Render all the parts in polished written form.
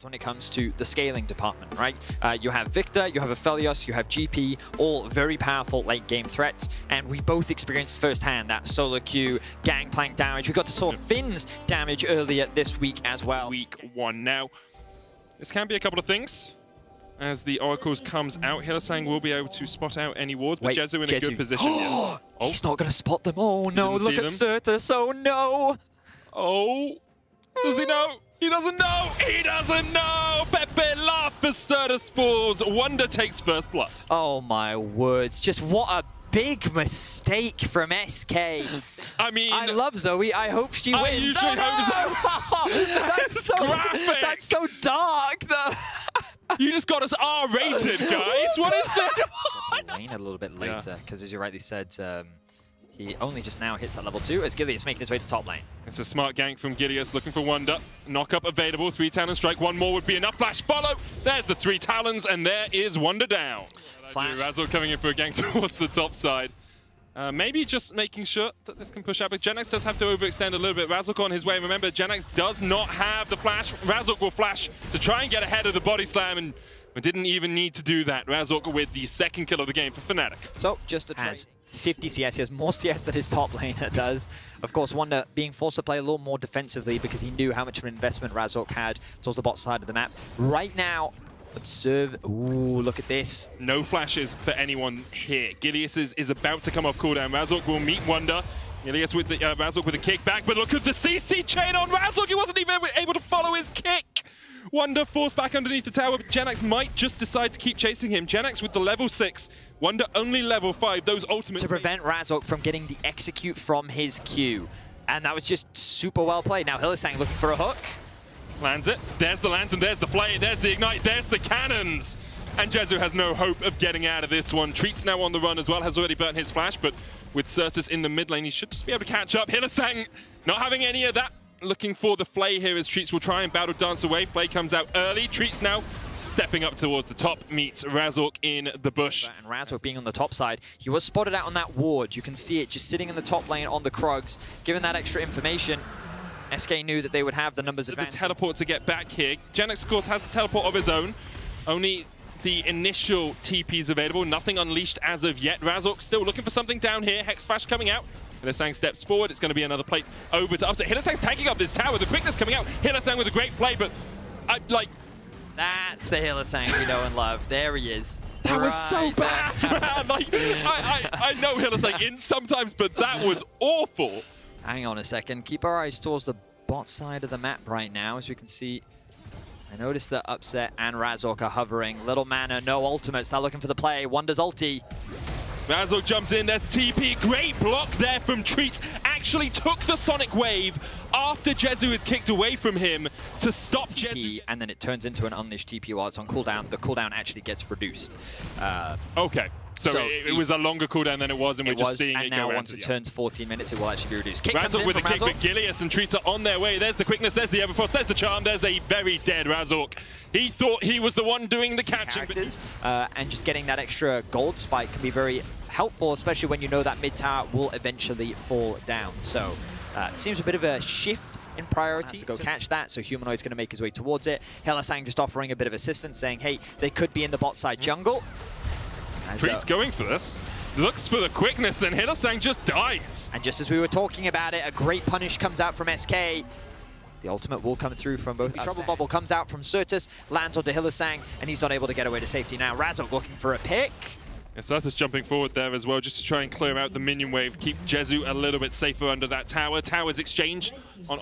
When it comes to the scaling department, right? You have Viktor, you have Aphelios, you have GP, all very powerful late game threats, and we both experienced firsthand that solo queue, Gangplank damage. We got to saw Finn's damage earlier this week as well. Week 1 now. This can be a couple of things. As the Oracles comes out, Hylissang will be able to spot out any wards, but Jezu in a good position. He's not going to spot them. Oh no, look at Sertuss. Oh no. Oh, does he know? He doesn't know! He doesn't know! Pepe laugh as Sertuss falls. Wunder takes first blood. Oh my words. Just what a big mistake from SK. I mean... I love Zoe. I hope she wins. I usually hope so. That's so graphic. That's so dark. You just got us R-rated, guys. What is that? Got to lane a little bit later, because as you rightly said, he only just now hits that level 2 as Gilius making his way to top lane. It's a smart gank from Gilius looking for Wunder. Knock up available, 3 Talon strike, 1 more would be enough. Flash follow, there's the 3 Talons, and there is Wunder down. Razork coming in for a gank towards the top side. Maybe just making sure that this can push out, but Jenax does have to overextend a little bit. Razork on his way. Remember, Jenax does not have the flash. Razork will flash to try and get ahead of the body slam, and we didn't even need to do that. Razork with the 2nd kill of the game for Fnatic. So, just a has 50 CS. He has more CS than his top laner does. Of course, Wunder being forced to play a little more defensively because he knew how much of an investment Razork had towards the bot side of the map. Right now, observe. Ooh, look at this. No flashes for anyone here. Gilius is about to come off cooldown. Razork will meet Wunder. Gilius with the Razork with a kick back, but look at the CC chain on Razork. He wasn't even able to follow his kick. Wunder forced back underneath the tower, but Jenax might just decide to keep chasing him. Jenax with the level 6, Wunder only level 5. Those ultimates... To prevent Razork from getting the execute from his Q. And that was just super well played. Now Hylissang looking for a hook. Lands it. There's the lantern, there's the play, there's the ignite, there's the cannons. And Jezu has no hope of getting out of this one. Treatz now on the run as well, has already burnt his flash, but with Sertuss in the mid lane, he should just be able to catch up. Hylissang not having any of that. Looking for the Flay here as Treatz will try and battle dance away. Flay comes out early. Treatz now stepping up towards the top, meets Razork in the bush. And Razork being on the top side, he was spotted out on that ward. You can see it just sitting in the top lane on the Krugs. Given that extra information, SK knew that they would have the numbers advantage. The teleport to get back here. Jenax, of course, has a teleport of his own. Only the initial TPs available. Nothing unleashed as of yet. Razork still looking for something down here. Hex Flash coming out. Hylissang steps forward. It's going to be another plate over to upset. Hylissang's taking up this tower. The quickness coming out. Hylissang with a great play, but that's the Hylissang we know and love. There he is. That was so bad, man. I know Hylissang in sometimes, but that was awful. Hang on a second. Keep our eyes towards the bot side of the map right now. As you can see, I noticed that Upset and Razork are hovering. Little mana, no ultimates. Now looking for the play. Wunder's ulti. Razork jumps in, there's TP, great block there from Treatz. Actually took the Sonic Wave after Jezu is kicked away from him to stop Jezu. And then it turns into an unleashed TP while it's on cooldown. The cooldown actually gets reduced. Okay, so it was a longer cooldown than it was, and we're just seeing it go. And now once it turns 14 minutes, it will actually be reduced. Kick Razork with the kick, but Gilius and Treatz are on their way. There's the quickness, there's the Everforce, there's the charm, there's a very dead Razork. He thought he was the one doing the catching. And just getting that extra gold spike can be very helpful, especially when you know that mid tower will eventually fall down. So it seems a bit of a shift in priority to go catch that. So Humanoid's going to make his way towards it. Hylissang just offering a bit of assistance, saying, hey, they could be in the bot side jungle. Treatz going for this. Looks for the quickness, and Hylissang just dies. And just as we were talking about it, a great punish comes out from SK. The ultimate will come through from both. The Trouble Bubble comes out from Sertuss, lands onto Hylissang, and he's not able to get away to safety now. Razork looking for a pick. Yeah, Sertuss jumping forward there as well, just to try and clear out the minion wave, keep Jezu a little bit safer under that tower. Towers exchange.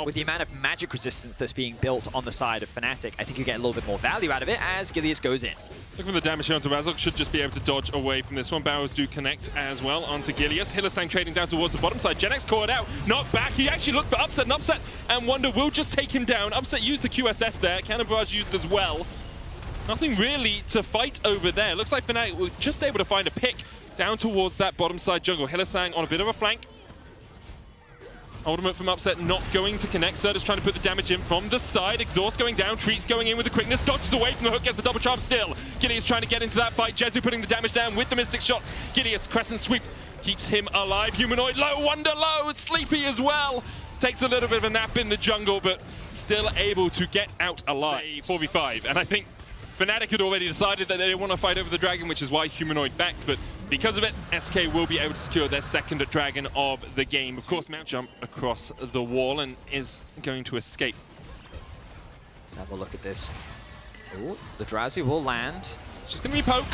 With the amount of magic resistance that's being built on the side of Fnatic, I think you get a little bit more value out of it as Gilius goes in. Looking for the damage here onto Razork, should just be able to dodge away from this one. Barrows do connect as well onto Gilius. Hylissang trading down towards the bottom side. Jenax caught out, not back. He actually looked for Upset, and Upset and Wunder will just take him down. Upset used the QSS there, Cannon Barrage used as well. Nothing really to fight over there. Looks like Fnatic were just able to find a pick down towards that bottom side jungle. Hylissang on a bit of a flank. Ultimate from Upset not going to connect. Sertuss trying to put the damage in from the side. Exhaust going down. Treatz going in with the quickness. Dodges away from the hook. Gets the double charm still. Gilius trying to get into that fight. Jezu putting the damage down with the Mystic Shots. Gilius crescent sweep keeps him alive. Humanoid low. Wunder low. It's sleepy as well. takes a little bit of a nap in the jungle, but still able to get out alive. 4v5, and I think Fnatic had already decided that they didn't want to fight over the dragon, which is why Humanoid backed, but because of it, SK will be able to secure their second dragon of the game. Of course, Mount jump across the wall and is going to escape. Let's have a look at this. Ooh, the Drowsy will land. It's just going to be poke.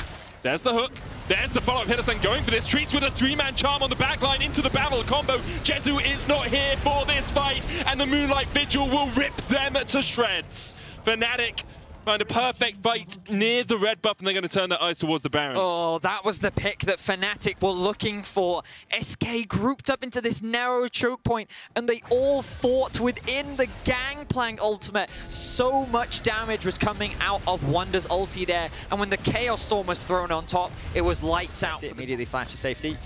There's the hook. There's the follow-up. Hylissang going for this. Treatz with a three-man charm on the backline into the battle combo. Jezu is not here for this fight, and the Moonlight Vigil will rip them to shreds. Fnatic find a perfect fight near the red buff, and they're going to turn their eyes towards the Baron. Oh, that was the pick that Fnatic were looking for. SK grouped up into this narrow choke point, and they all fought within the Gangplank ultimate. So much damage was coming out of Wunder's ulti there, and when the Chaos Storm was thrown on top, it was lights out. It immediately flashed to safety.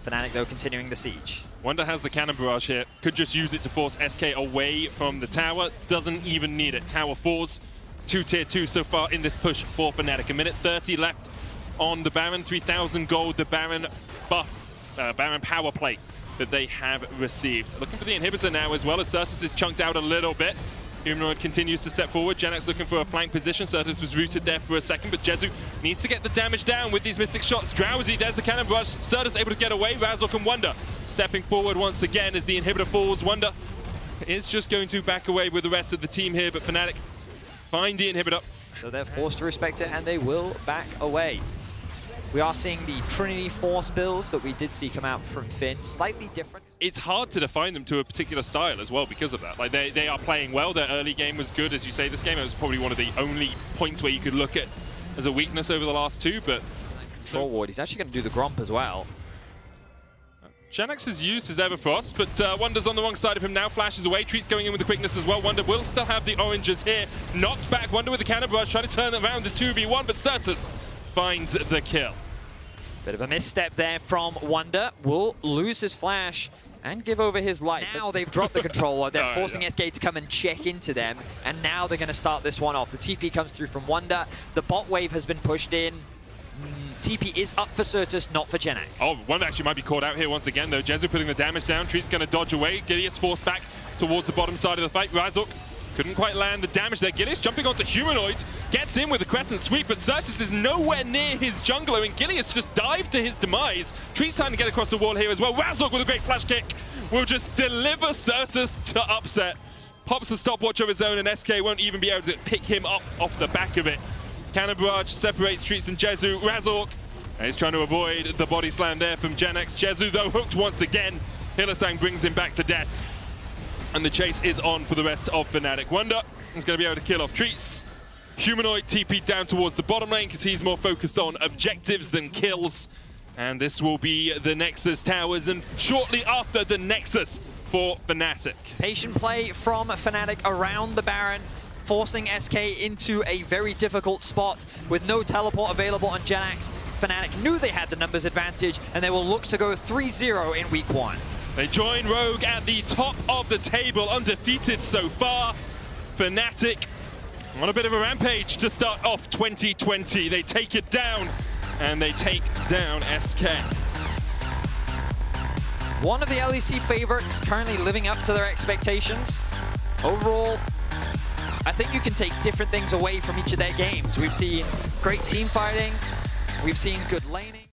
Fnatic, though, continuing the siege. Wunder has the cannon barrage here. Could just use it to force SK away from the tower. Doesn't even need it. Tower falls. 2 tier 2 so far in this push for Fnatic. A minute 30 left on the Baron. 3,000 gold, the Baron buff, Baron power play that they have received. Looking for the inhibitor now as well, as Sertuss is chunked out a little bit. Humanoid continues to step forward. Jenax looking for a flank position. Sertuss was rooted there for a second, but Jezu needs to get the damage down with these Mystic shots. Drowsy, there's the cannon barrage. Sertuss able to get away. Razork and Wunder stepping forward once again as the inhibitor falls. Wunder is just going to back away with the rest of the team here, but Fnatic find the inhibitor. So they're forced to respect it, and they will back away. We are seeing the Trinity Force builds that we did see come out from Finn, slightly different. It's hard to define them to a particular style as well because of that. Like they are playing well. Their early game was good, as you say. This game, it was probably one of the only points where you could look at as a weakness over the last two, but Control Ward, he's actually going to do the Gromp as well. Jenax has used his Everfrost, but Wunder's on the wrong side of him now, flashes away. Treatz going in with the quickness as well. Wunder will still have the oranges here. Knocked back, Wunder with the cannon barrage, trying to turn it around this 2v1, but Sertuss finds the kill. Bit of a misstep there from Wunder. Will lose his flash and give over his life. Now they've dropped the controller. They're forcing SK to come and check into them, and now they're going to start this one off. The TP comes through from Wunder. The bot wave has been pushed in. TP is up for Sertuss, not for Jenax. Oh, one actually might be caught out here once again, though. Jezu putting the damage down. Treatz going to dodge away. Gilius forced back towards the bottom side of the fight. Razork couldn't quite land the damage there. Gilius jumping onto Humanoid. Gets in with a crescent sweep, but Sertuss is nowhere near his jungler, and Gilius just dived to his demise. Treatz trying to get across the wall here as well. Razork with a great flash kick will just deliver Sertuss to upset. Pops a stopwatch of his own, and SK won't even be able to pick him up off the back of it. Cannon barrage separates Treatz and Jezu. Razork is trying to avoid the body slam there from Jenax. Jezu, though, hooked once again. Hylissang brings him back to death. And the chase is on for the rest of Fnatic. Wunder is going to be able to kill off Treatz. Humanoid TP'd down towards the bottom lane because he's more focused on objectives than kills. And this will be the Nexus towers, and shortly after the Nexus for Fnatic. Patient play from Fnatic around the Baron, forcing SK into a very difficult spot with no teleport available on Jenax. Fnatic knew they had the numbers advantage, and they will look to go 3-0 in week 1. They join Rogue at the top of the table, undefeated so far. Fnatic on a bit of a rampage to start off 2020. They take it down, and they take down SK. One of the LEC favorites, currently living up to their expectations. Overall, I think you can take different things away from each of their games. We've seen great team fighting, we've seen good laning.